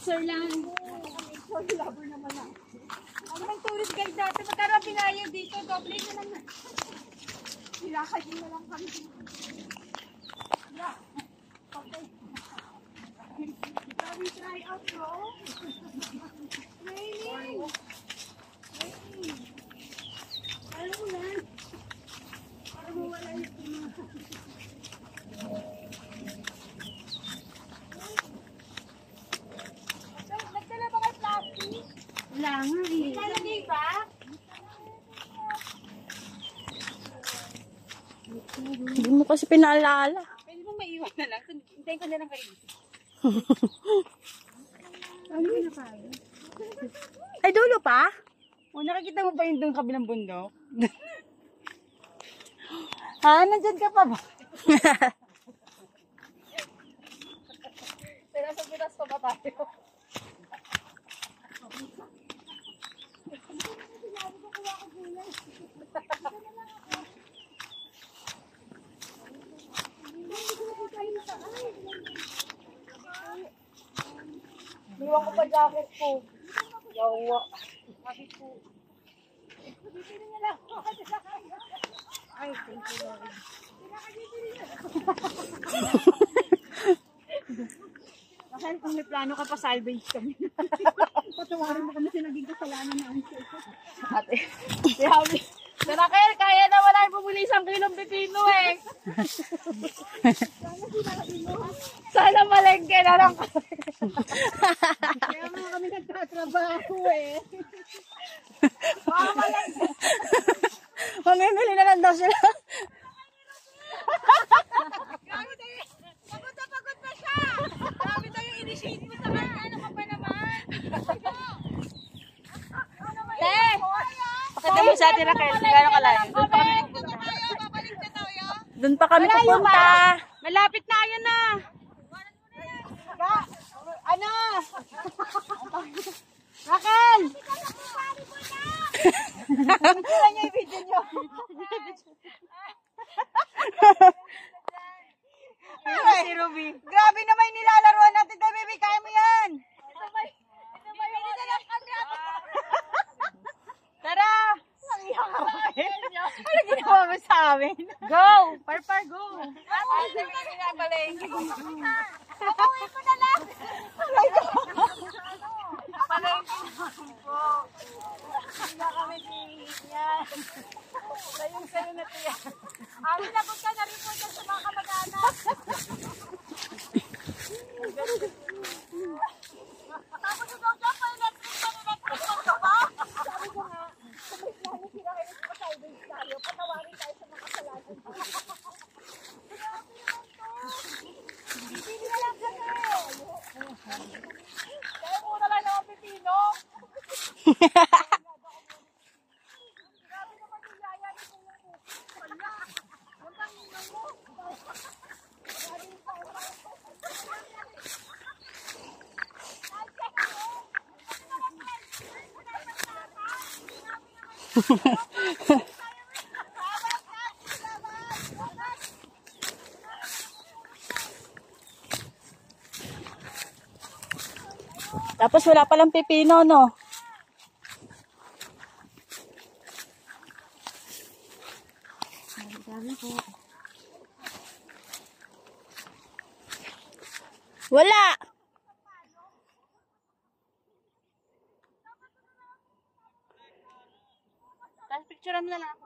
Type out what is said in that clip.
nature lang. Nature lover naman ako. Ano bang tourist guide dati? Magkano pinayag dito? Doble na lang. Hilakad na lang kami. Yeah. Okay. Shall we try out, bro? Raining! Raining! Alam mo yan? Alam mo wala yung nagdala ba kayo plastic? Wala nga eh. Nalagay ba? Hindi mo kasi pinaalala. Pwede mo maiwan na lang. Hintayin ko na lang kayo. Ano na kayo? Ay, dulo pa? O, nakikita mo ba yung doon kabilang bundok? Ha? Nandyan ka pa ba? Pero sa pitas pa ba tayo? Iwan ko pa jacket ko. Yawa. Bakit po? Bibili na lang ako. Ay, thank you, Lord. Bakit kung may plano ka pa, salvage kami. Patawarin mo kami sa naging kasalanan na ang ate. Sabi, Raquel, kaya na wala yung bumuli 1 kilong pipino eh. Sana malengke na lang kami. Kaya mga kami nagtatrabaho eh. Baka malengke. Mamimili na lang daw sila. Grabe tayo. Pagod na siya. Grabe tayo yung initiative sa kanya. Ano ka pa naman? Te! Pakita mo sa atin, Raquel. Gano'n kalayo. Doon pa kami pupunta. Malapit na, ayun na. Ano? Raquel! Kaya niya yung video niyo. Si Ruby. Grabe naman yung nilalaruan natin, baby. Kaya mo yan. Tara! Ano ginawa mo sa amin? Go! Parpar, go! Ay, sabi ka pinabalengke. Papuwi ko na lang! Palengke po. Hindi na kami hihihit niya. Sayong-sayo na tiya. Amin na kung ka na-report ka sa mga kamag-anak. Tapos ikaw dyan pa electric ka ba? Sabi ko nga, kung may plano sila kayo sa salvage tayo, patawarin tayo sa mga kasalanan. Grabe naman to. Bibili na lang kami. Kaya muna lang naman pipino. Grabe naman yung yaya ni Kuya mo. Wala. Huwag ina mo. Grabe yung tao. Tapos wala palang pipino, no? Wala! Tapos picture na lang.